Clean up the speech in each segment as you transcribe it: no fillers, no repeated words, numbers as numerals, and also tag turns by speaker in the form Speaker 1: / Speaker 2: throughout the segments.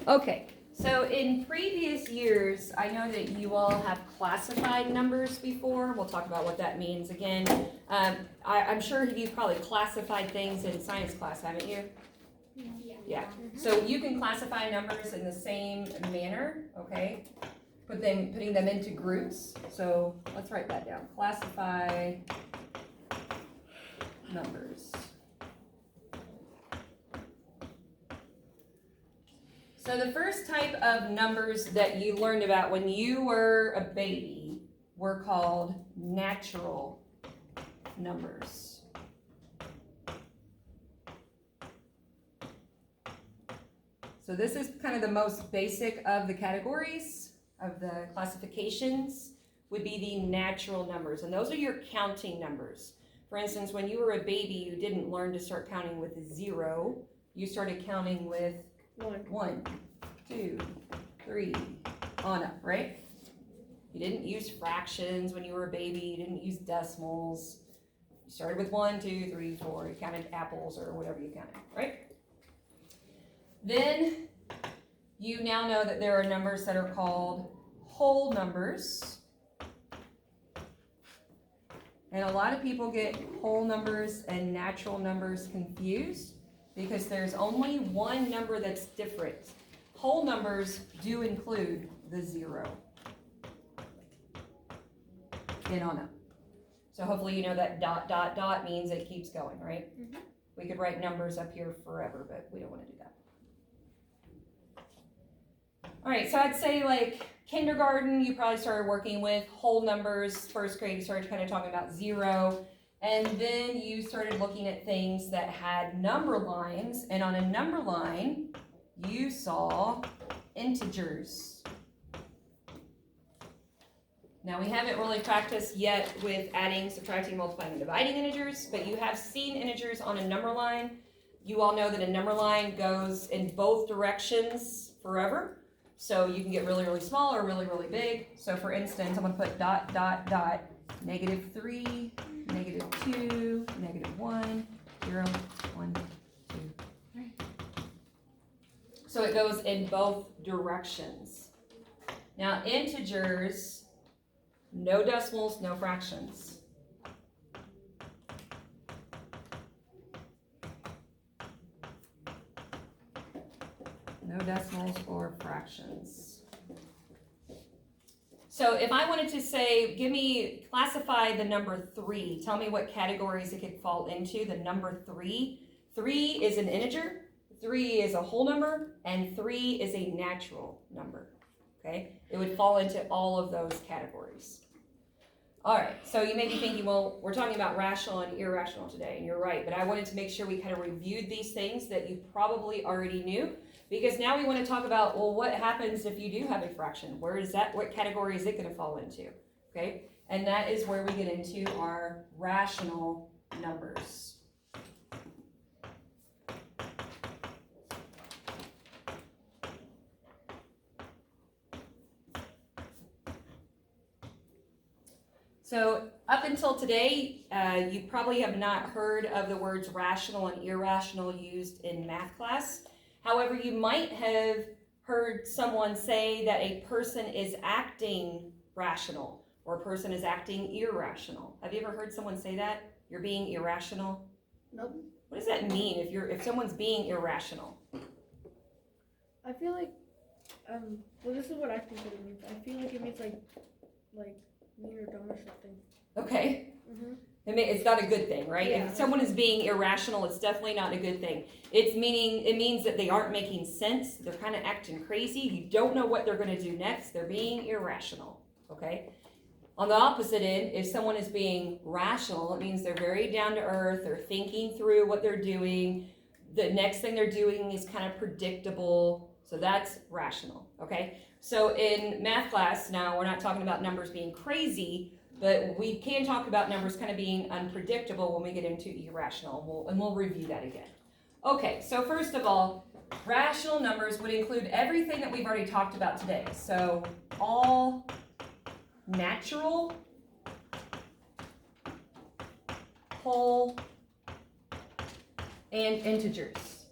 Speaker 1: Okay, so in previous years, I know that you all have classified numbers before. We'll talk about what that means again. I'm sure you've probably classified things in science class, haven't you? Yeah. So you can classify numbers in the same manner, okay? Putting them into groups. So let's write that down. Classify numbers. So the first type of numbers that you learned about when you were a baby were called natural numbers. So this is kind of the most basic of the categories of the classifications would be the natural numbers. And those are your counting numbers. For instance, when you were a baby, you didn't learn to start counting with 0. You started counting with 1, 2, 3, on up, right? You didn't use fractions when you were a baby. You didn't use decimals. You started with 1, 2, 3, 4. You counted apples or whatever you counted, right? Then you now know that there are numbers that are called whole numbers. And a lot of people get whole numbers and natural numbers confused because there's only one number that's different. Whole numbers do include the 0 and on up. So hopefully you know that ... means it keeps going, right? Mm-hmm. We could write numbers up here forever, but we don't want to do that. All right, so I'd say like kindergarten, you probably started working with whole numbers. First grade, you started kind of talking about 0. And then you started looking at things that had number lines. And on a number line, you saw integers. Now, we haven't really practiced yet with adding, subtracting, multiplying, and dividing integers, but you have seen integers on a number line. You all know that a number line goes in both directions forever. So you can get really, really small or really, really big. So for instance, I'm going to put ... -3, -2, -1, 0, 1, 2, 3. So it goes in both directions. Now integers, no decimals, no fractions. No decimals or fractions. So if I wanted to say, classify the number 3, tell me what categories it could fall into. The number 3. 3 is an integer, 3 is a whole number, and 3 is a natural number. Okay? It would fall into all of those categories. All right, so you may be thinking, well, we're talking about rational and irrational today, and you're right, but I wanted to make sure we kind of reviewed these things that you probably already knew, because now we want to talk about, well, what happens if you do have a fraction? What category is it going to fall into? Okay, and that is where we get into our rational numbers. So up until today, you probably have not heard of the words rational and irrational used in math class. However, you might have heard someone say that a person is acting rational or a person is acting irrational. Have you ever heard someone say that? You're being irrational?
Speaker 2: Nope.
Speaker 1: What does that mean if someone's being irrational?
Speaker 2: I feel like, well, this is what I think it means. I feel like it means like mean or dumb or something.
Speaker 1: Okay.
Speaker 2: Mm-hmm.
Speaker 1: It's not a good thing, right?
Speaker 2: Yeah.
Speaker 1: If someone is being irrational, it's definitely not a good thing. It means that they aren't making sense. They're kind of acting crazy. You don't know what they're going to do next. They're being irrational, okay? On the opposite end, if someone is being rational, it means they're very down to earth. They're thinking through what they're doing. The next thing they're doing is kind of predictable. So that's rational, okay? So in math class, now we're not talking about numbers being crazy, but we can talk about numbers kind of being unpredictable when we get into irrational, and we'll review that again. Okay, so first of all, rational numbers would include everything that we've already talked about today. So all natural, whole, and integers.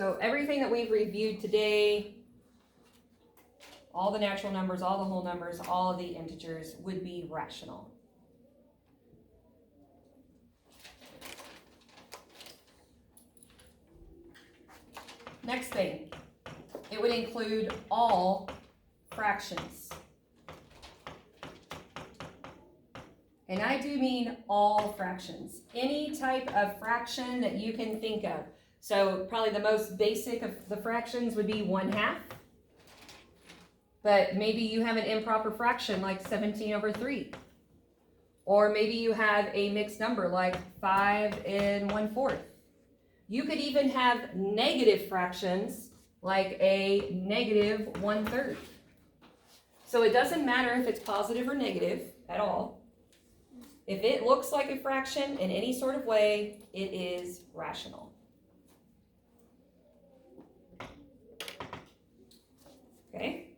Speaker 1: So everything that we've reviewed today, all the natural numbers, all the whole numbers, all of the integers would be rational. Next thing, it would include all fractions. And I do mean all fractions. Any type of fraction that you can think of. So probably the most basic of the fractions would be 1/2. But maybe you have an improper fraction like 17/3. Or maybe you have a mixed number like 5 1/4. You could even have negative fractions like a -1/3. So it doesn't matter if it's positive or negative at all. If it looks like a fraction in any sort of way, it is rational. Okay.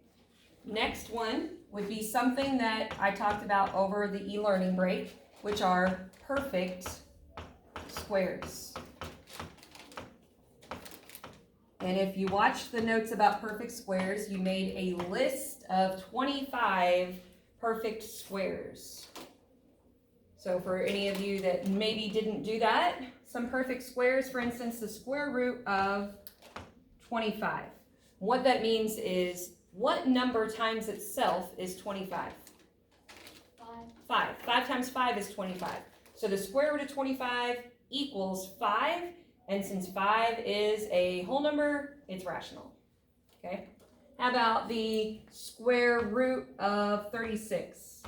Speaker 1: Next one would be something that I talked about over the e-learning break, which are perfect squares. And if you watched the notes about perfect squares, you made a list of 25 perfect squares. So for any of you that maybe didn't do that, some perfect squares, for instance, the square root of 25. What that means is, what number times itself is 25? 5. 5 times 5 is 25. So the square root of 25 equals 5, and since 5 is a whole number, it's rational. Okay? How about the square root of 36?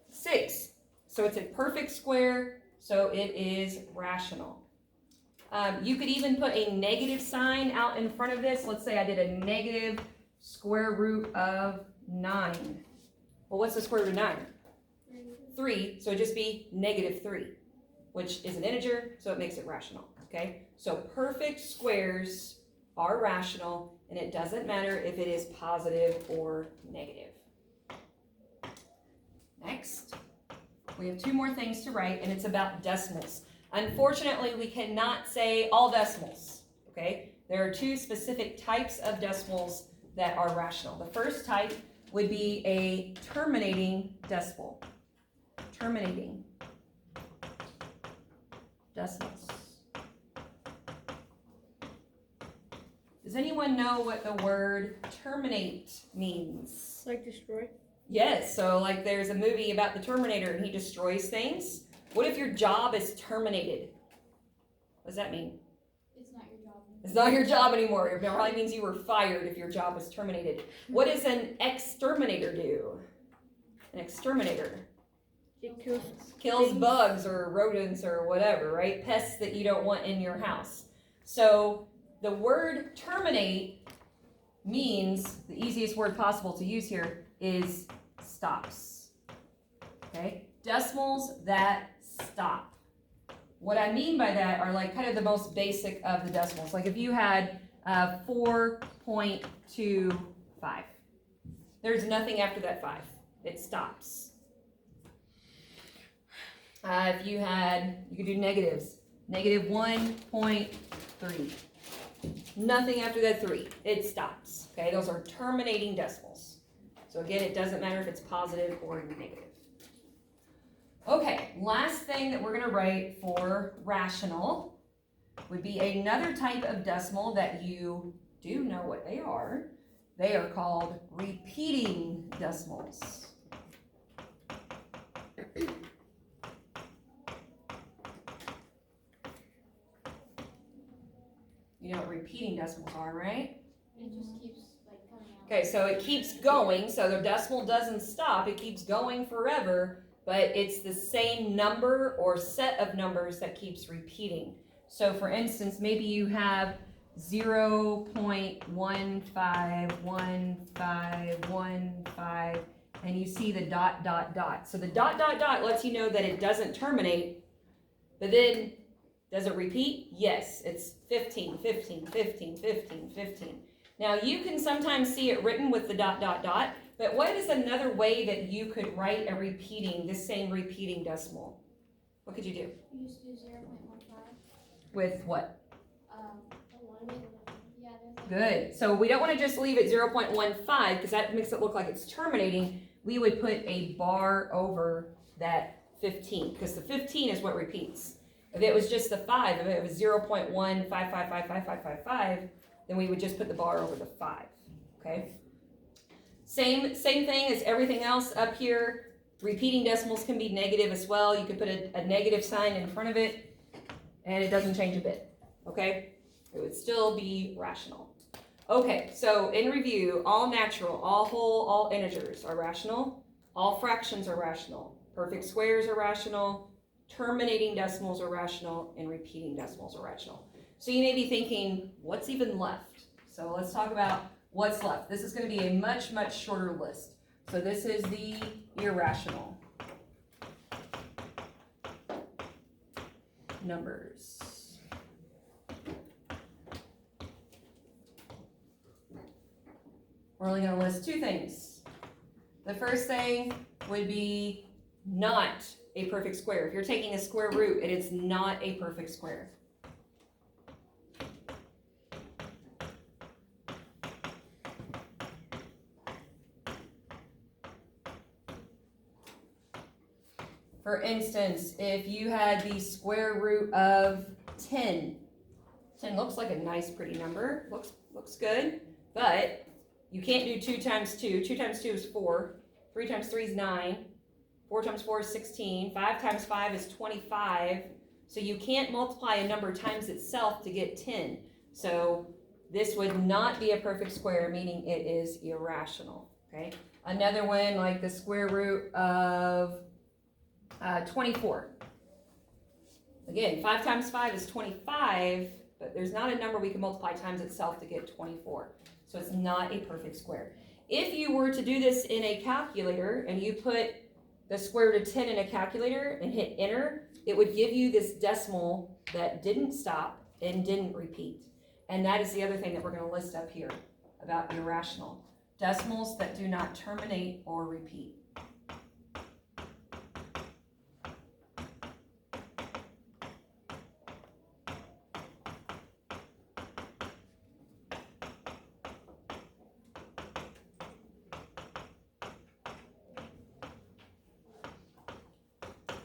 Speaker 1: 6. So it's a perfect square, so it is rational. You could even put a negative sign out in front of this. Let's say I did a negative square root of 9. Well, what's the square root of 9? 3, so it'd just be -3, which is an integer, so it makes it rational. Okay? So perfect squares are rational, and it doesn't matter if it is positive or negative. Next. We have 2 more things to write, and it's about decimals. Unfortunately, we cannot say all decimals, okay? There are 2 specific types of decimals that are rational. The first type would be a terminating decimal. Terminating decimals. Does anyone know what the word terminate means?
Speaker 2: Like destroy?
Speaker 1: Yes, so like there's a movie about the Terminator and he destroys things. What if your job is terminated? What does that mean?
Speaker 3: It's not your job anymore.
Speaker 1: It's not your job anymore. It probably means you were fired if your job was terminated. What does an exterminator do? An exterminator
Speaker 2: It kills
Speaker 1: kills
Speaker 2: things.
Speaker 1: bugs or rodents or whatever, right? Pests that you don't want in your house. So the word terminate means, the easiest word possible to use here is stops. Okay? Decimals that stop. What I mean by that are like kind of the most basic of the decimals. Like if you had 4.25, there's nothing after that 5. It stops. If you could do negatives. -1.3. Nothing after that 3. It stops. Okay, those are terminating decimals. So again, it doesn't matter if it's positive or negative. Okay, last thing that we're going to write for rational would be another type of decimal that you do know what they are. They are called repeating decimals. You know what repeating decimals are, right?
Speaker 3: It just keeps like coming out.
Speaker 1: Okay, so it keeps going, so the decimal doesn't stop, it keeps going forever, but it's the same number or set of numbers that keeps repeating. So for instance, maybe you have 0.151515, and you see the ... So the ... lets you know that it doesn't terminate, but then does it repeat? Yes, it's 15, 15, 15, 15, 15. Now you can sometimes see it written with the ... but what is another way that you could write this same repeating decimal? What could you do?
Speaker 3: You just do 0.15.
Speaker 1: With what?
Speaker 3: Alignment
Speaker 1: Good. So we don't want to just leave it 0.15 because that makes it look like it's terminating. We would put a bar over that 15 because the 15 is what repeats. If it was just the 5, if it was 0.155555555, then we would just put the bar over the 5. Okay? Same thing as everything else up here. Repeating decimals can be negative as well. You could put a negative sign in front of it and it doesn't change a bit. Okay? It would still be rational. Okay, so in review, all natural, all whole, all integers are rational. All fractions are rational. Perfect squares are rational. Terminating decimals are rational. And repeating decimals are rational. So you may be thinking, what's even left? So let's talk about what's left. This is going to be a much, much shorter list. So this is the irrational numbers. We're only going to list 2 things. The first thing would be not a perfect square. If you're taking a square root, it is not a perfect square. For instance, if you had the square root of 10, 10 looks like a nice, pretty number. Looks good, but you can't do 2 times 2. 2 times 2 is 4. 3 times 3 is 9. 4 times 4 is 16. 5 times 5 is 25. So you can't multiply a number times itself to get 10. So this would not be a perfect square, meaning it is irrational. Okay. Another one, like the square root of 24. Again, 5 times 5 is 25, but there's not a number we can multiply times itself to get 24. So it's not a perfect square. If you were to do this in a calculator and you put the square root of 10 in a calculator and hit enter, it would give you this decimal that didn't stop and didn't repeat. And that is the other thing that we're going to list up here about irrational. Decimals that do not terminate or repeat.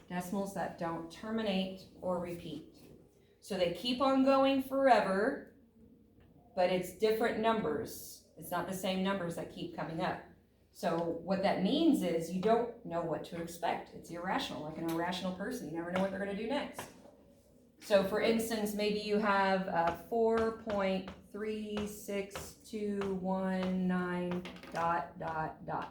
Speaker 1: Decimals that don't terminate or repeat. So they keep on going forever, but it's different numbers. It's not the same numbers that keep coming up. So what that means is you don't know what to expect. It's irrational, like an irrational person. You never know what they're going to do next. So for instance, maybe you have 4.36219 ...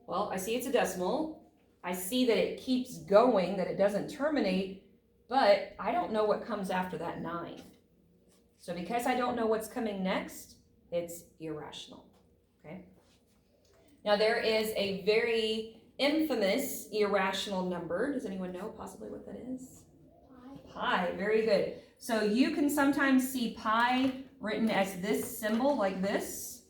Speaker 1: Well, I see it's a decimal. I see that it keeps going, that it doesn't terminate, but I don't know what comes after that 9. So because I don't know what's coming next, it's irrational. Okay. Now there is a very infamous irrational number. Does anyone know possibly what that is? Pi. Very good. So you can sometimes see pi written as this symbol, like this.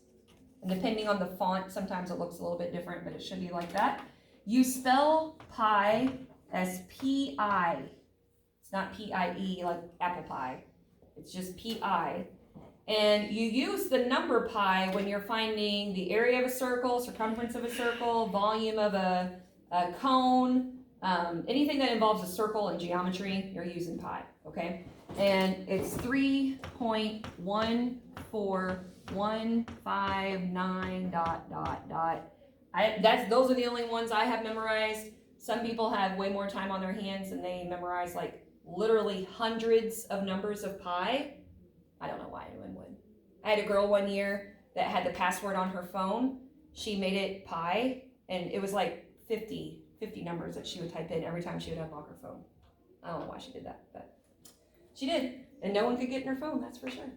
Speaker 1: And depending on the font, sometimes it looks a little bit different, but it should be like that. You spell pi as P-I. It's not P-I-E like apple pie. It's just P-I. And you use the number pi when you're finding the area of a circle, circumference of a circle, volume of a cone, anything that involves a circle in geometry, you're using pi, okay? And it's 3.14159 ... Those are the only ones I have memorized. Some people have way more time on their hands and they memorize like literally hundreds of numbers of pi. I don't know why anyone would. I had a girl one year that had the password on her phone. She made it pi, and it was like 50 numbers that she would type in every time she would unlock her phone. I don't know why she did that, but she did. And no one could get in her phone, that's for sure.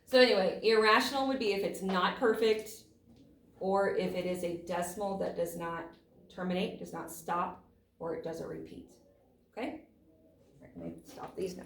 Speaker 1: So anyway, irrational would be if it's not perfect, or if it is a decimal that does not terminate, does not stop, or it doesn't repeat. Okay? All right, let me stop these now.